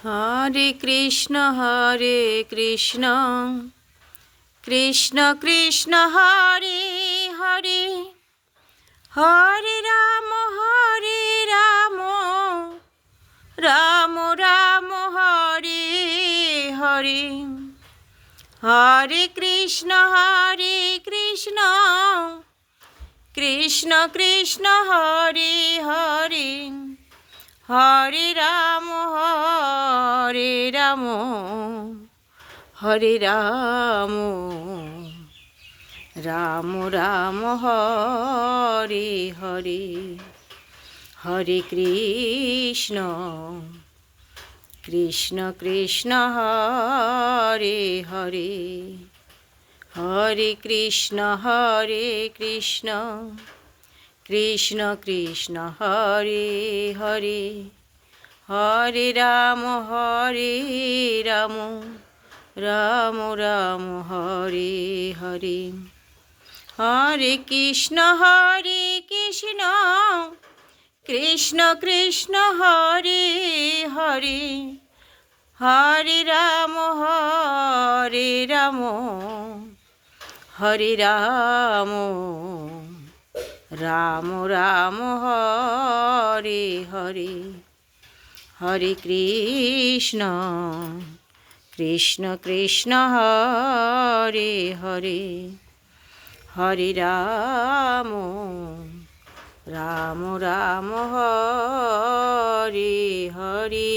Hare Krishna Krishna Krishna Hare Hare, Hare Ram Ram Ram Hare Hare. Hare Krishna Krishna Krishna Hare Hare, Hare Ram Hare Ram Ram Ram Hare Hare. Hare Krishna Krishna Hare Hare, Hare Krishna Krishna Krishna Hare Hare, Hare Ram Ram Ram Hare Hare. Hare Krishna Krishna Krishna Hare Hare, Hare Ram Hare Ram Ram Ram Hare Hare. Hare Krishna Krishna Hare Hare, Hare Ram Ram Hare Hare.